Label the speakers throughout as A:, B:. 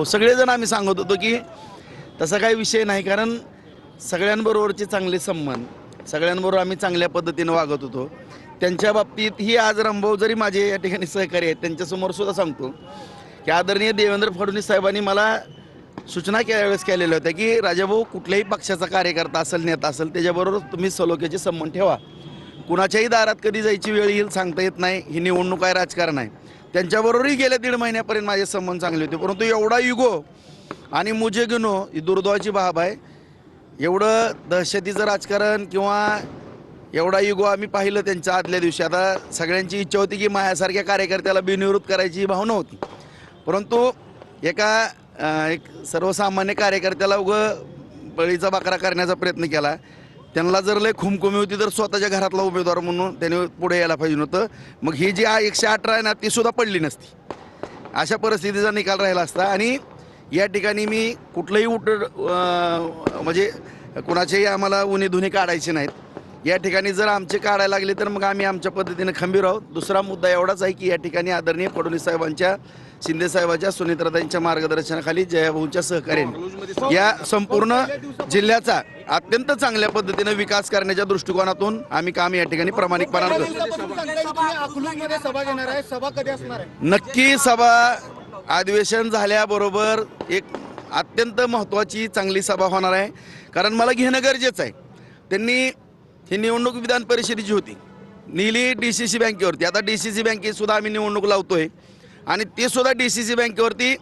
A: सगळेजण आम्ही सांगत होतो की तसा काही विषय नाही, कारण सगळ्यांबरोबरचे चांगले संबंध, सगळ्यांबरोबर आम्ही चांगल्या पद्धतीने वागत होतो. त्यांच्या बाबतीत ही आज रामभाऊ जरी माझे या ठिकाणी सहकारी आहेत, त्यांच्यासमोर सुद्धा सांगतो की आदरणीय देवेंद्र फडणवीस साहेबांनी मला सूचना वेळेस केलेल्या होत्या की राजाभाऊ, कुठल्याही पक्षाचा कार्यकर्ता असेल, नेता असेल, त्याच्याबरोबर तुम्ही सलोख्याचे संबंध ठेवा. कुणाच्याही दारात कधी जायची वेळ येईल सांगता येत नाही. ही निवडणूक आहे, राजकारण आहे. त्यांच्याबरोबरही गेल्या 1.5 महिन्यापर्यंत माझे संबंध चांगले होते, परंतु एवढा युगो आणि मुझे गिनो ही दुर्दैवाची बाब आहे. एवढं दहशतीचं राजकारण किंवा एवढा युगो आम्ही पाहिलं त्यांच्या आदल्या दिवशी. आता सगळ्यांची इच्छा होती की माझ्यासारख्या कार्यकर्त्याला बिनविरोध करायची भावना होती, परंतु एक सर्वसामान्य कार्यकर्त्याला बळीचा बाकरा करण्याचा प्रयत्न केला. त्यांना जर लय खुमखुमी होती तर स्वतःच्या घरातला उमेदवार म्हणून त्याने पुढे यायला पाहिजे नव्हतं. मग ही जी 118 आहे ना, ती सुद्धा पडली नसती. अशा परिस्थितीचा निकाल राहिला असता. आणि या ठिकाणी मी कुठलंही म्हणजे कुणाचेही आम्हाला उन्हे काढायचे नाहीत. या ठिकाणी जर आमचे काढायला लागले तर मग आम्ही आमच्या पद्धतीने खंबीर आहोत. दुसरा मुद्दा एवढाच आहे की या ठिकाणी आदरणीय फडणवीस साहेबांच्या, शिंदे साहेबांच्या, सुनीत्राताईंच्या मार्गदर्शनाखाली जयाभाऊंच्या सहकार्याने या संपूर्ण जिल्ह्याचा अत्यंत चांगल्या पद्धतीने विकास करण्याच्या दृष्टिकोनातून आम्ही काम या ठिकाणी प्रामाणिकपणाने करतो. नक्की सभा अधिवेशन झाल्याबरोबर एक अत्यंत महत्त्वाची चांगली सभा होणार आहे, कारण मला घेणं गरजेचं आहे. त्यांनी ही निवडणूक विधान परिषदेची होती, नेली DCC बँकेवरती. आता DCC बँकेत सुद्धा आम्ही निवडणूक लावतोय आणि ते सुद्धा DCC बँकेवरती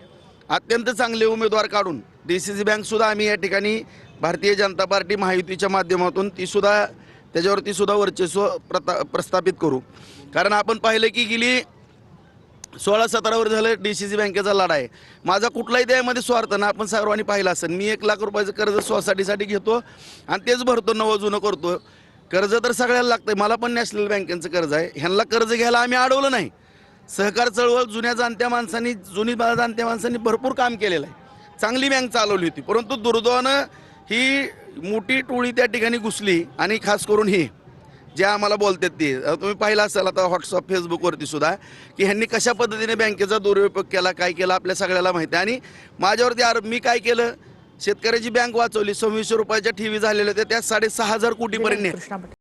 A: अत्यंत चांगले उमेदवार काढून DCC बँकसुद्धा आम्ही या ठिकाणी भारतीय जनता पार्टी महायुतीच्या माध्यमातून तीसुद्धा त्याच्यावरती सुद्धा वर्चस्व प्रस्थापित करू. कारण आपण पाहिलं की गेली 16-17 वर्ष झालं DCC बँकेचा लढा आहे. माझा कुठलाही त्यामध्ये स्वार्थ ना, आपण सर्वांनी पाहिलं असेल. मी 1 लाख रुपयाचं कर्ज सोसायटीसाठी घेतो आणि तेच भरतो, नवं जुनं करतो. कर्ज तर सगळ्याला लागतंय. मला पण नॅशनल बँकेचं कर्ज आहे. ह्यांना कर्ज घ्यायला आम्ही अडवलं नाही. सहकार चळवळ जुन्या जाणत्या माणसांनी भरपूर काम केलेलं आहे. चांगली बँक चालवली होती, परंतु दुर्दैवानं ही मोठी टोळी त्या ठिकाणी घुसली. आणि खास करून ही जे आम्हाला बोलतात ते तुम्ही पाहिलं असाल आता व्हॉट्सअप, फेसबुकवरती सुद्धा, की ह्यांनी कशा पद्धतीने बँकेचा दुरुपयोग केला, काय केला आपल्या सगळ्याला माहिती आहे. आणि माझ्यावरती आरोप, मी काय केलं, शेतकऱ्याची बँक वाचवली. 2600 रुपयाच्या ठेवी झालेल्या होत्या, त्या 6,500 कोटीपर्यंत